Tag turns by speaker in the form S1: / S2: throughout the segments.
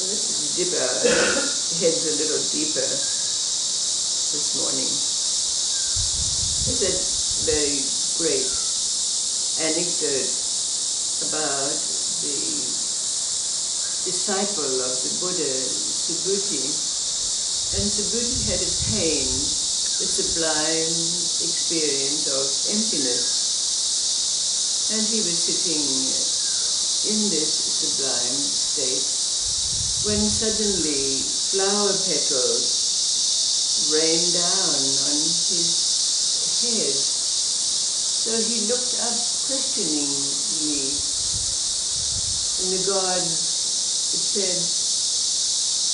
S1: Let's dip our heads a little deeper this morning. There's a very great anecdote about the disciple of the Buddha, Subhuti. And Subhuti had attained the sublime experience of emptiness. And he was sitting in this sublime state when suddenly flower petals rained down on his head. So he looked up questioningly, and the gods said,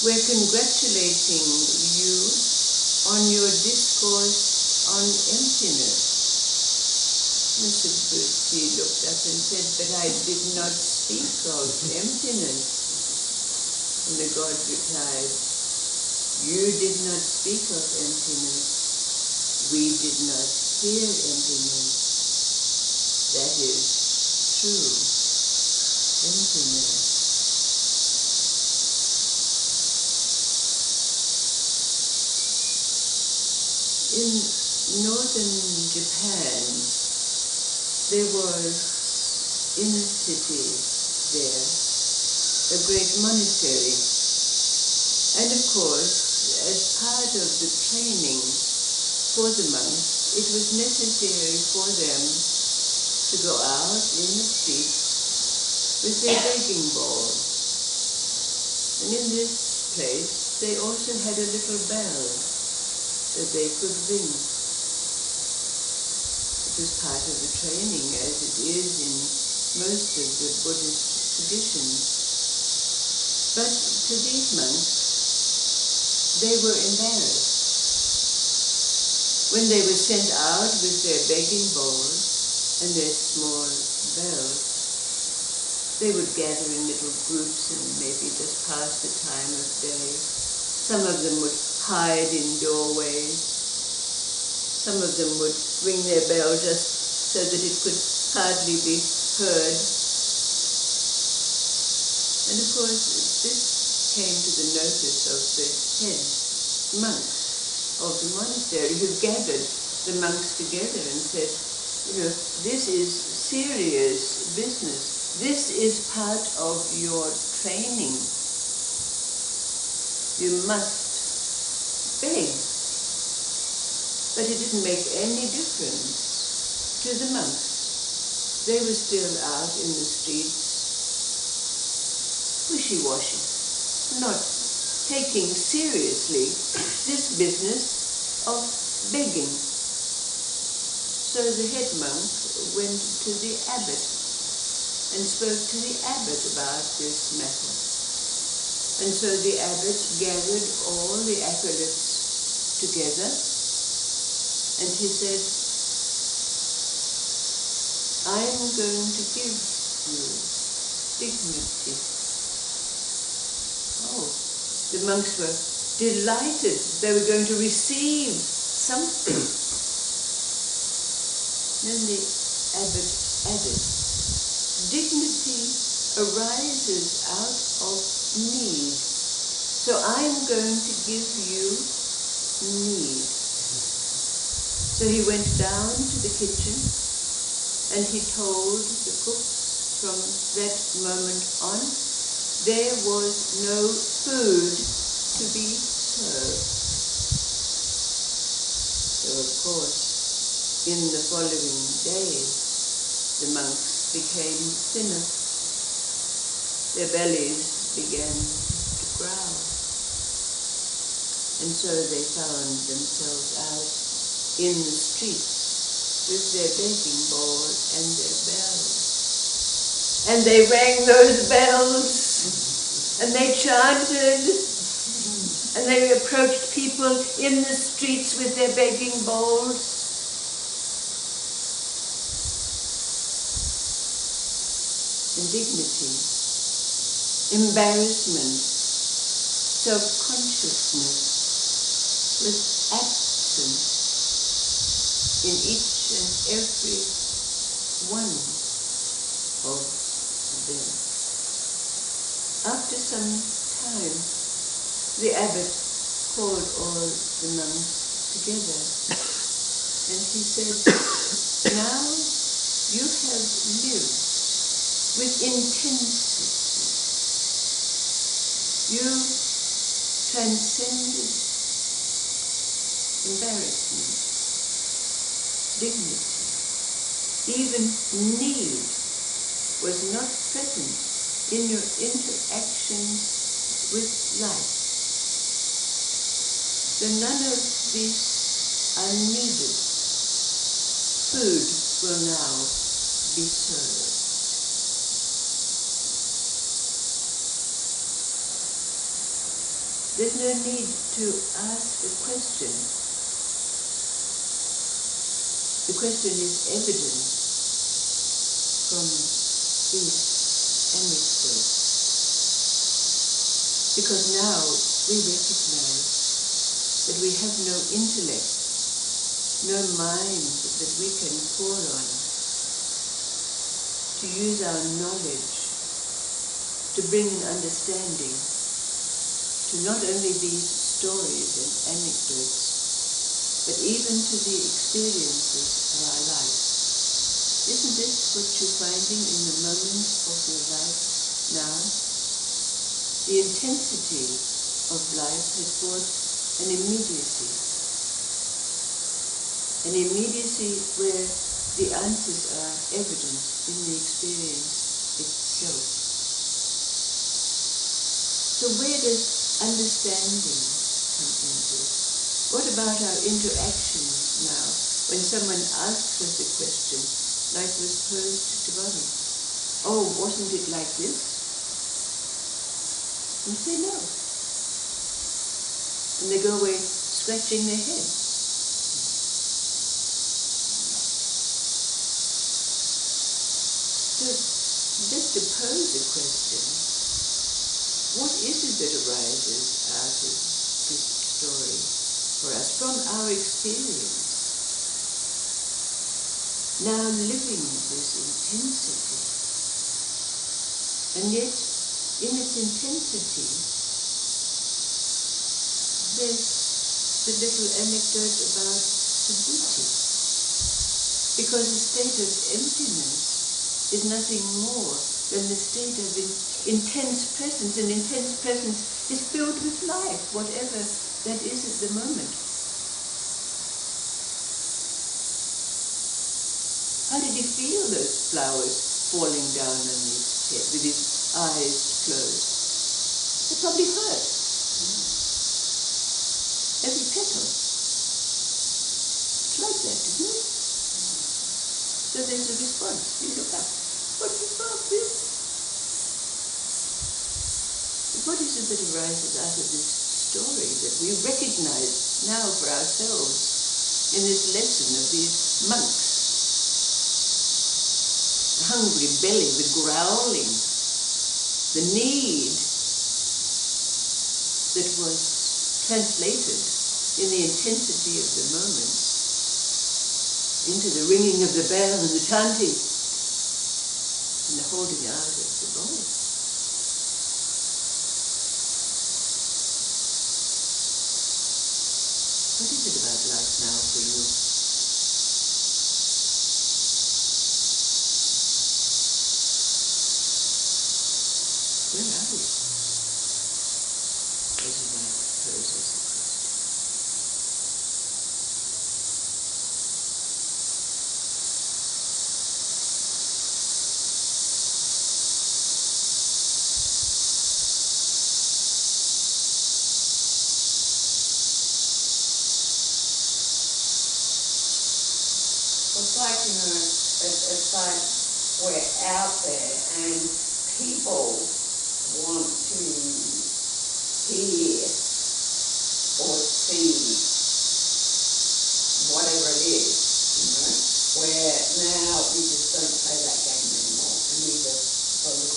S1: "We're congratulating you on your discourse on emptiness." Mr. Buddha looked up and said, "But I did not speak of emptiness." And the god replied, "You did not speak of emptiness. We did not hear emptiness. That is true emptiness." In northern Japan, there was, in a city there, a great monastery. And of course, as part of the training for the monks, it was necessary for them to go out in the streets with their begging bowl. And in this place, they also had a little bell that they could ring. It was part of the training, as it is in most of the Buddhist traditions. But to these monks, they were embarrassed. When they were sent out with their begging bowls and their small bells, they would gather in little groups and maybe just pass the time of day. Some of them would hide in doorways. Some of them would ring their bell just so that it could hardly be heard. And of course, this came to the notice of the head monks of the monastery, who gathered the monks together and said, "This is serious business. This is part of your training. You must beg." But it didn't make any difference to the monks. They were still out in the streets, wishy-washy, not taking seriously this business of begging. So the head monk went to the abbot and spoke to the abbot about this matter. And so the abbot gathered all the acolytes together, and he said, "I'm going to give you dignity." Oh, the monks were delighted. They were going to receive something. Then the abbot added, "Dignity arises out of need. So I'm going to give you need." So he went down to the kitchen and he told the cook from that moment on there was no food to be served. So of course, in the following days, the monks became thinner. Their bellies began to growl. And so they found themselves out in the streets with their begging bowl and their bells. And they rang those bells, and they chanted, and they approached people in the streets with their begging bowls. Indignity, embarrassment, self-consciousness was absent in each and every one of them. After some time, the abbot called all the monks together and he said, now you have lived with intensity. You transcended embarrassment, dignity, even need was not present in your interaction with life. So none of these are needed. Food will now be served. There's no need to ask a question. The question is evident from these anecdotes. Because now we recognize that we have no intellect, no mind that we can call on to use our knowledge to bring an understanding to not only these stories and anecdotes, but even to the experiences of our life. Isn't this what you're finding in the moments of your life now? The intensity of life has brought an immediacy where the answers are evident in the experience itself. So where does understanding come into? What about our interactions now when someone asks us a question like was posed to Bonnie? Oh, wasn't it like this? And say no. And they go away scratching their head. So just to pose a question, what is it that arises out of this story for us from our experience? Now living this intensity, and yet in its intensity there's the little anecdote about Subhuti, because a state of emptiness is nothing more than the state of intense presence, and intense presence is filled with life, whatever that is at the moment. How did he feel those flowers falling down on his head with his eyes closed? It probably hurt. Every petal. It's like that, isn't it? So there's a response. You look up. What about this? But what is it that arises out of this story that we recognize now for ourselves in this lesson of these monks? The hungry belly, the growling, the need that was translated in the intensity of the moment into the ringing of the bell and the chanting and the holding out of the bowl. What is it about life now for you? Where are we? As you might pose us a question.
S2: It's like, it's like we're out there and people want to hear or see whatever it is, where now we just don't play that game anymore and we just follow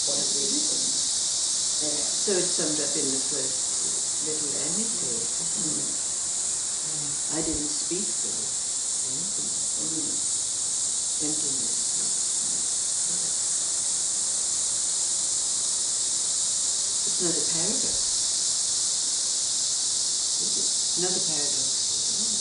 S2: what it is. Yeah.
S1: So it's summed up in the first little anecdote, isn't it? I didn't speak though. Emptiness. It's not a paradox, is it? Not a paradox at all.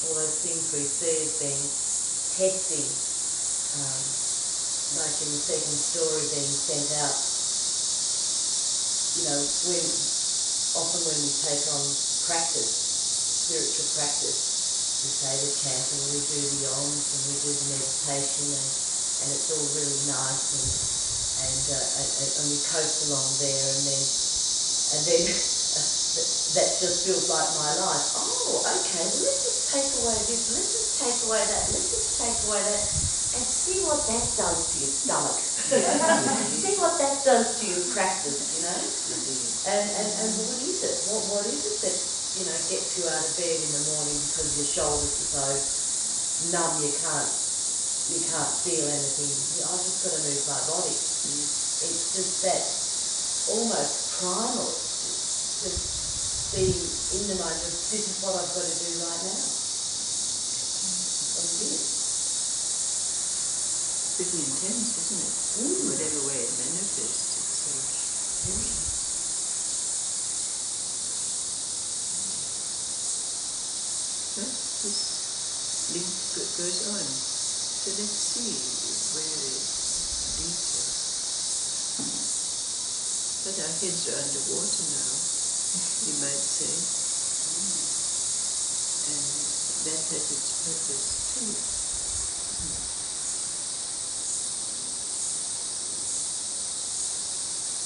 S3: All those things where he says then, testing, like in the second story being sent out, you know, often when we take on practice, spiritual practice, we say the chanting, we do the yoms and we do the meditation, and it's all really nice, and we coast along there, and then that just feels like my life. Oh, okay, well let's just take away this, let's just take away that, let's just take away that, and see what that does to your stomach. See what that does to your practice, you know? And what is it? What is it that, you know, gets you out of bed in the morning because your shoulders are so numb you can't feel anything? I've just got to move my body. It's just that almost primal, just being in the mind, this is what I've got to do right now. And it is.
S1: Pretty intense, isn't it? Whatever way it manifests itself. But this link goes on. So let's see where it leads us. But our heads are underwater now, you might say. And that has its purpose too.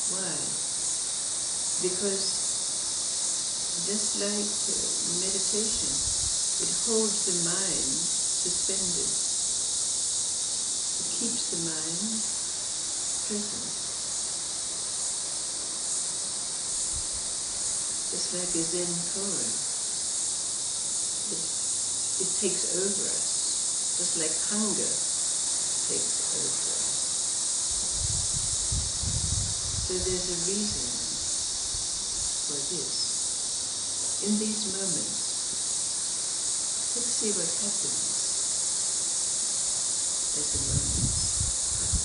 S1: Why? Because just like meditation, it holds the mind suspended. It keeps the mind present. Just like a Zen koan. It takes over us, just like hunger takes over us. So there's a reason for this. In these moments, let's see what happens as the moments pass.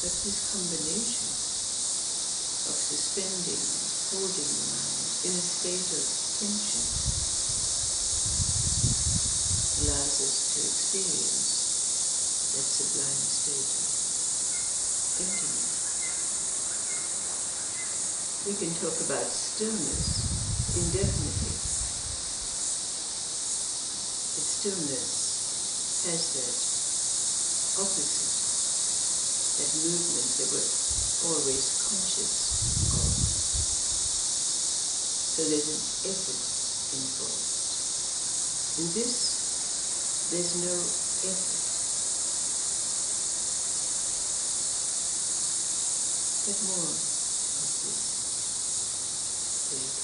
S1: But this combination of suspending, holding the mind in a state of tension allows us to experience that sublime state of emptiness. We can talk about stillness indefinitely. But stillness has that opposite, that movement that we're always conscious of. So there's an effort involved. In this, there's no effort. But more of this later.